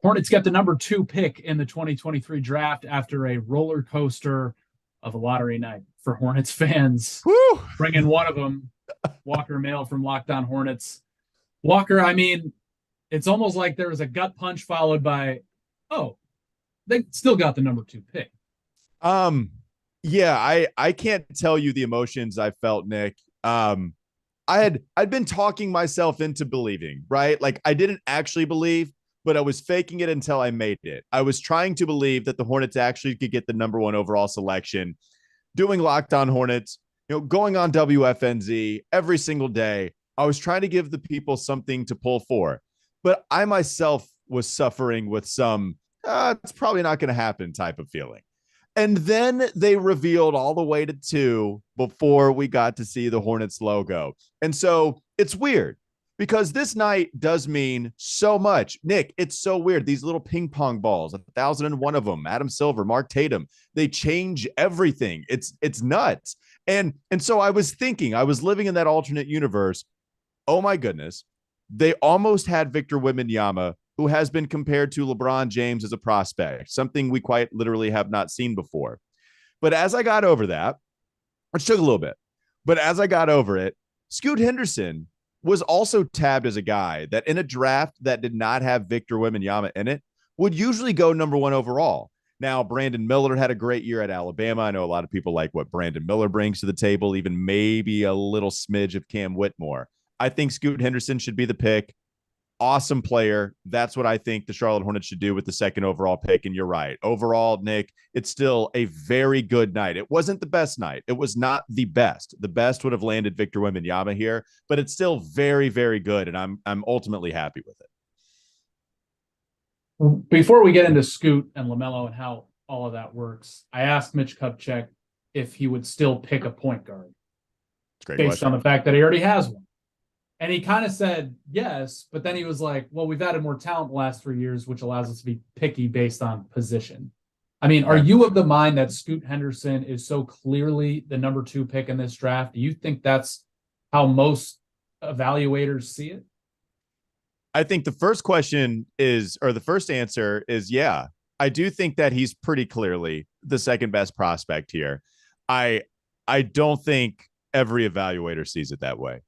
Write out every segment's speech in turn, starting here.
Hornets get the number 2 pick in the 2023 draft after a roller coaster of a lottery night for Hornets fans. Woo! Bring in one of them, Walker Mehl from Locked On Hornets. Walker, I mean, it's almost like there was a gut punch followed by, oh, they still got the number 2 pick. Yeah, I can't tell you the emotions I felt, Nick. I'd been talking myself into believing, right? Like I didn't actually believe, but I was faking it until I made it. I was trying to believe that the Hornets actually could get the number 1 overall selection. Doing Locked On Hornets, going on WFNZ every single day. I was trying to give the people something to pull for, but I myself was suffering with some, it's probably not going to happen type of feeling. And then they revealed all the way to 2 before we got to see the Hornets logo. And so it's weird because this night does mean so much. Nick, it's so weird. These little ping pong balls, 1,001 of them, Adam Silver, Mark Tatum, they change everything. It's nuts. And so I was thinking, I was living in that alternate universe. Oh my goodness. They almost had Victor Wembanyama, who has been compared to LeBron James as a prospect, something we quite literally have not seen before. But as I got over that, which took a little bit, but as I got over it, Scoot Henderson was also tabbed as a guy that in a draft that did not have Victor Wembanyama in it would usually go number 1 overall. Now, Brandon Miller had a great year at Alabama. I know a lot of people like what Brandon Miller brings to the table, even maybe a little smidge of Cam Whitmore. I think Scoot Henderson should be the pick. Awesome player. That's what I think the Charlotte Hornets should do with the 2nd overall pick. And you're right. Overall, Nick, it's still a very good night. It wasn't the best night. It was not the best. The best would have landed Victor Wembanyama here, but it's still very, very good. And I'm ultimately happy with it. Before we get into Scoot and LaMelo and how all of that works, I asked Mitch Kupchak if he would still pick a point guard based on the fact that he already has one. And he kind of said yes, but then he was like, well, we've added more talent the last 3 years, which allows us to be picky based on position. I mean, are you of the mind that Scoot Henderson is so clearly the number 2 pick in this draft? Do you think that's how most evaluators see it? I think the first question is, or the first answer is, yeah, I do think that he's pretty clearly the 2nd best prospect here. I don't think every evaluator sees it that way.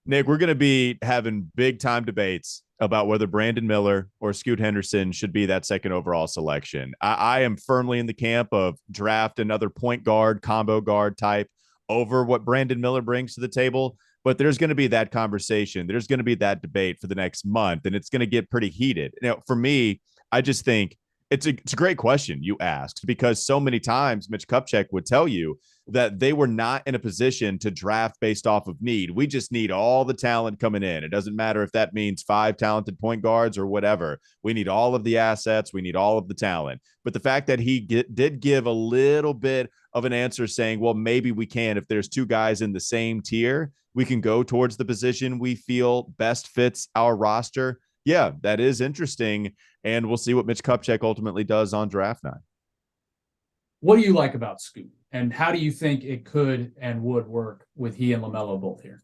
Nick, we're going to be having big time debates about whether Brandon Miller or Scoot Henderson should be that 2nd overall selection. I am firmly in the camp of draft another point guard, combo guard type over what Brandon Miller brings to the table. But there's going to be that conversation. There's going to be that debate for the next month, and it's going to get pretty heated. Now, for me, I just think it's a great question you asked, because so many times Mitch Kupchak would tell you that they were not in a position to draft based off of need. We just need all the talent coming in. It doesn't matter if that means 5 talented point guards or whatever. We need all of the assets. We need all of the talent. But the fact that he did give a little bit of an answer saying, well, maybe we can, if there's 2 guys in the same tier, we can go towards the position we feel best fits our roster. Yeah, that is interesting. And we'll see what Mitch Kupchak ultimately does on draft night. What do you like about Scoot? And how do you think it could and would work with he and LaMelo both here?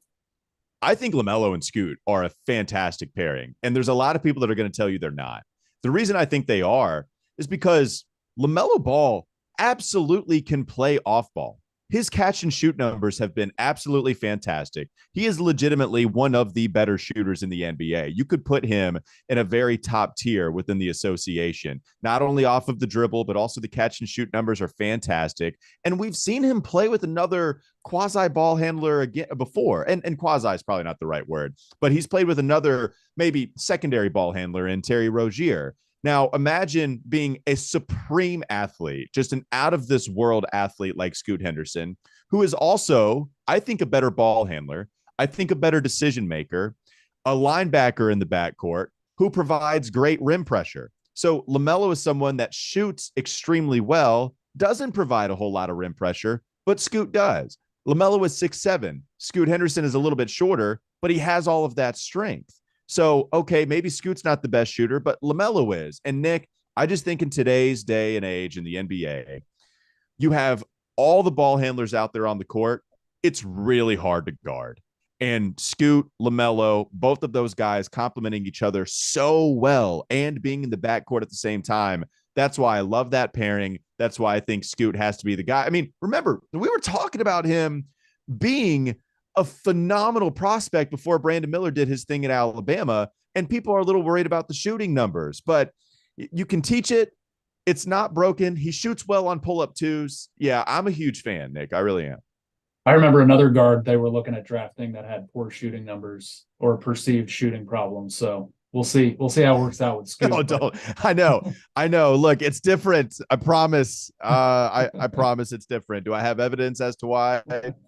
I think LaMelo and Scoot are a fantastic pairing. And there's a lot of people that are going to tell you they're not. The reason I think they are is because LaMelo Ball absolutely can play off ball. His catch and shoot numbers have been absolutely fantastic. He is legitimately one of the better shooters in the NBA. You could put him in a very top tier within the association, not only off of the dribble, but also the catch and shoot numbers are fantastic. And we've seen him play with another quasi ball handler again before. And quasi is probably not the right word, but he's played with another maybe secondary ball handler in Terry Rozier. Now, imagine being a supreme athlete, just an out of this world athlete like Scoot Henderson, who is also, I think, a better ball handler. I think a better decision maker, a linebacker in the backcourt who provides great rim pressure. So LaMelo is someone that shoots extremely well, doesn't provide a whole lot of rim pressure, but Scoot does. LaMelo is 6'7". Scoot Henderson is a little bit shorter, but he has all of that strength. So, okay, maybe Scoot's not the best shooter, but LaMelo is. And Nick, I just think in today's day and age in the NBA, you have all the ball handlers out there on the court. It's really hard to guard. And Scoot, LaMelo, both of those guys complementing each other so well and being in the backcourt at the same time. That's why I love that pairing. That's why I think Scoot has to be the guy. I mean, remember, we were talking about him being a phenomenal prospect before Brandon Miller did his thing at Alabama, and people are a little worried about the shooting numbers, but you can teach it. It's not broken. He shoots well on pull-up twos. Yeah, I'm a huge fan, Nick. I really am. I remember another guard they were looking at drafting that had poor shooting numbers or perceived shooting problems. So we'll see. We'll see how it works out with Scoot. No, don't. I know. Look, it's different. I promise. I promise it's different. Do I have evidence as to why?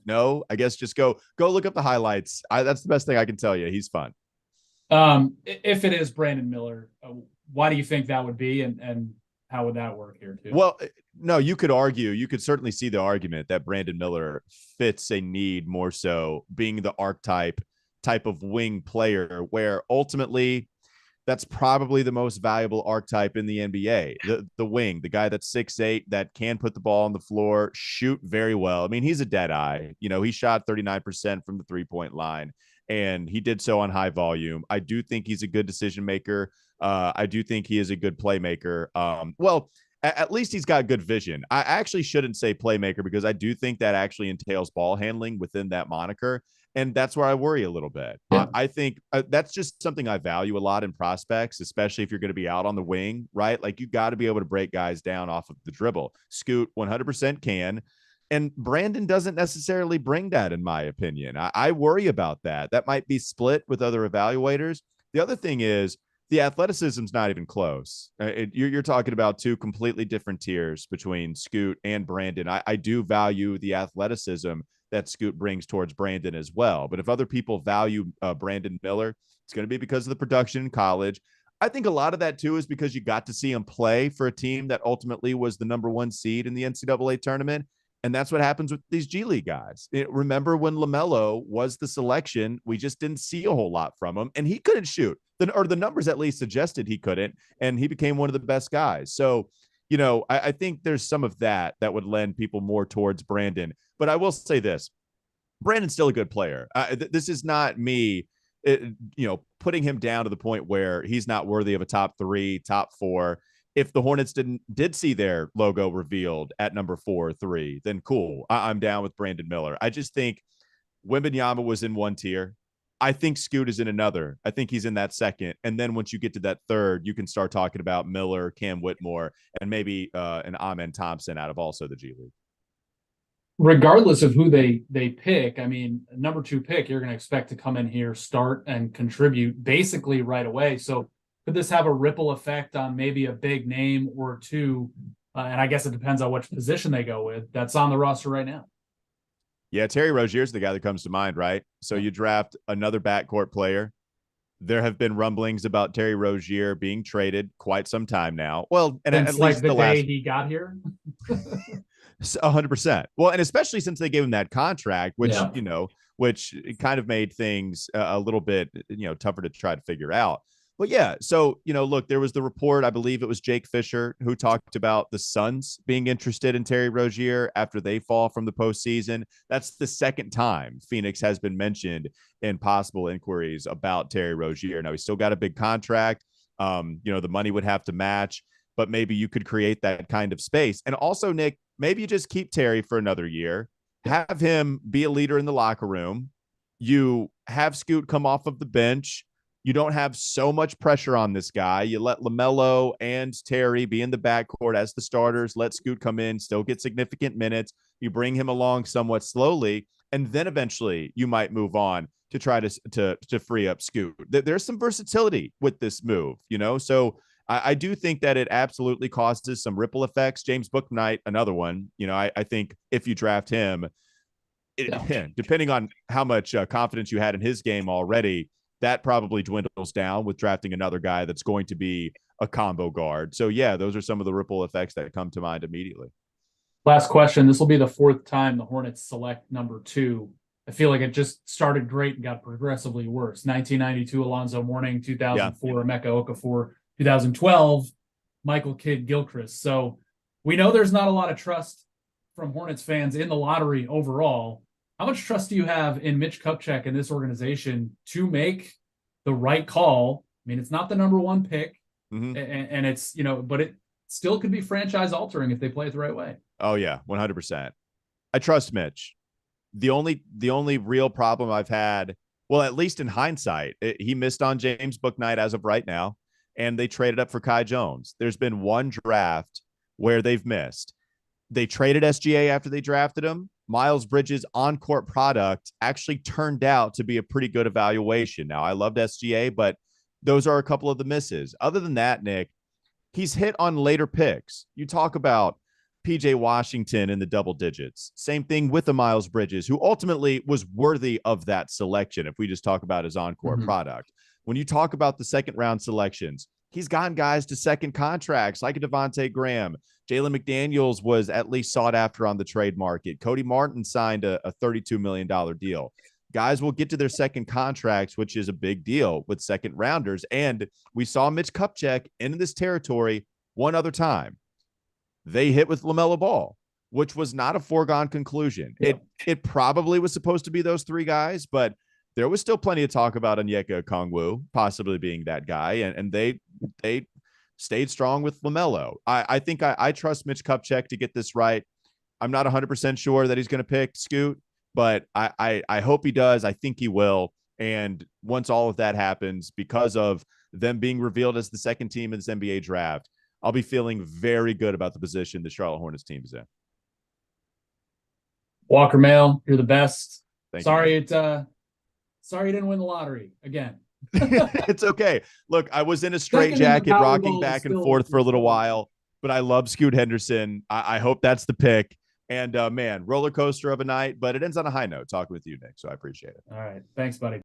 No. I guess just go look up the highlights. That's the best thing I can tell you. He's fun. If it is Brandon Miller, why do you think that would be, and how would that work here too? Well, no, you could certainly see the argument that Brandon Miller fits a need more so being the archetype type of wing player, where ultimately that's probably the most valuable archetype in the NBA. The wing, the guy that's 6'8", that can put the ball on the floor, shoot very well. I mean, he's a dead eye. He shot 39% from the 3-point line, and he did so on high volume. I do think he's a good decision maker. I do think he is a good playmaker. Well, at least he's got good vision. I actually shouldn't say playmaker, because I do think that actually entails ball handling within that moniker. And that's where I worry a little bit. Yeah. I think that's just something I value a lot in prospects, especially if you're going to be out on the wing, right? Like, you got to be able to break guys down off of the dribble. Scoot 100% can. And Brandon doesn't necessarily bring that, in my opinion. I worry about that. That might be split with other evaluators. The other thing is, the athleticism's not even close. You're talking about two completely different tiers between Scoot and Brandon. I do value the athleticism that Scoot brings towards Brandon as well. But if other people value Brandon Miller, it's going to be because of the production in college. I think a lot of that, too, is because you got to see him play for a team that ultimately was the #1 seed in the NCAA tournament. And that's what happens with these G League guys. Remember when LaMelo was the selection, we just didn't see a whole lot from him, and he couldn't shoot. The numbers at least suggested he couldn't, and he became one of the best guys. So, I think there's some of that would lend people more towards Brandon. But I will say this, Brandon's still a good player. This is not me, putting him down to the point where he's not worthy of a top 3, top 4. If the Hornets did see their logo revealed at number 4 or 3, then cool. I'm down with Brandon Miller. I just think Wembanyama was in one tier. I think Scoot is in another. I think he's in that second. And then once you get to that third, you can start talking about Miller, Cam Whitmore, and maybe an Amen Thompson out of also the G League. Regardless of who they pick, I mean, number 2 pick, you're going to expect to come in here, start, and contribute basically right away. So could this have a ripple effect on maybe a big name or two? And I guess it depends on which position they go with. That's on the roster right now. Yeah, Terry Rozier's the guy that comes to mind, right? So you draft another backcourt player. There have been rumblings about Terry Rozier being traded quite some time now. Well, and since, at least the day he got here. 100%. Well, and especially since they gave him that contract, which, which kind of made things a little bit, tougher to try to figure out. But yeah, so, look, there was the report, I believe it was Jake Fisher, who talked about the Suns being interested in Terry Rozier after they fall from the postseason. That's the second time Phoenix has been mentioned in possible inquiries about Terry Rozier. Now, he's still got a big contract. The money would have to match, but maybe you could create that kind of space. And also, Nick, maybe you just keep Terry for another year, have him be a leader in the locker room. You have Scoot come off of the bench. You don't have so much pressure on this guy. You let LaMelo and Terry be in the backcourt as the starters. Let Scoot come in, still get significant minutes. You bring him along somewhat slowly, and then eventually you might move on to try to free up Scoot. There's some versatility with this move, So I do think that it absolutely causes some ripple effects. James Bouknight, another one. I think if you draft him, depending on how much confidence you had in his game already, that probably dwindles down with drafting another guy that's going to be a combo guard. So, yeah, those are some of the ripple effects that come to mind immediately. Last question. This will be the 4th time the Hornets select number 2. I feel like it just started great and got progressively worse. 1992, Alonzo Mourning. 2004, Emeka Okafor. 2012, Michael Kidd-Gilchrist. So we know there's not a lot of trust from Hornets fans in the lottery overall. How much trust do you have in Mitch Kupchak and this organization to make the right call? I mean, it's not the number one pick, and it's, but it still could be franchise altering if they play it the right way. Oh yeah, 100%. I trust Mitch. The only real problem I've had, well, at least in hindsight, he missed on James Bouknight as of right now, and they traded up for Kai Jones. There's been one draft where they've missed. They traded SGA after they drafted him. Miles Bridges' on-court product actually turned out to be a pretty good evaluation. Now, I loved SGA, but those are a couple of the misses. Other than that, Nick, he's hit on later picks. You talk about PJ Washington in the double digits. Same thing with the Miles Bridges, who ultimately was worthy of that selection if we just talk about his on-court product. When you talk about the second-round selections, he's gotten guys to second contracts like a Devontae Graham. Jalen McDaniels was at least sought after on the trade market. Cody Martin signed a $32 million deal. Guys will get to their second contracts, which is a big deal with second rounders. And we saw Mitch Kupchak into this territory one other time. They hit with LaMelo Ball, which was not a foregone conclusion. Yeah. It probably was supposed to be those three guys, but there was still plenty of talk about Onyeka Okongwu possibly being that guy, and they stayed strong with LaMelo. I think I trust Mitch Kupchak to get this right. I'm not 100% sure that he's going to pick Scoot, but I hope he does. I think he will. And once all of that happens, because of them being revealed as the second team in this NBA draft, I'll be feeling very good about the position the Charlotte Hornets team is in. Walker Mehl, you're the best. Sorry, you didn't win the lottery again. It's okay. Look, I was in a straitjacket rocking back and forth for a little while, but I love Scoot Henderson. I hope that's the pick. And man, roller coaster of a night, but it ends on a high note talking with you, Nick. So I appreciate it. All right. Thanks, buddy.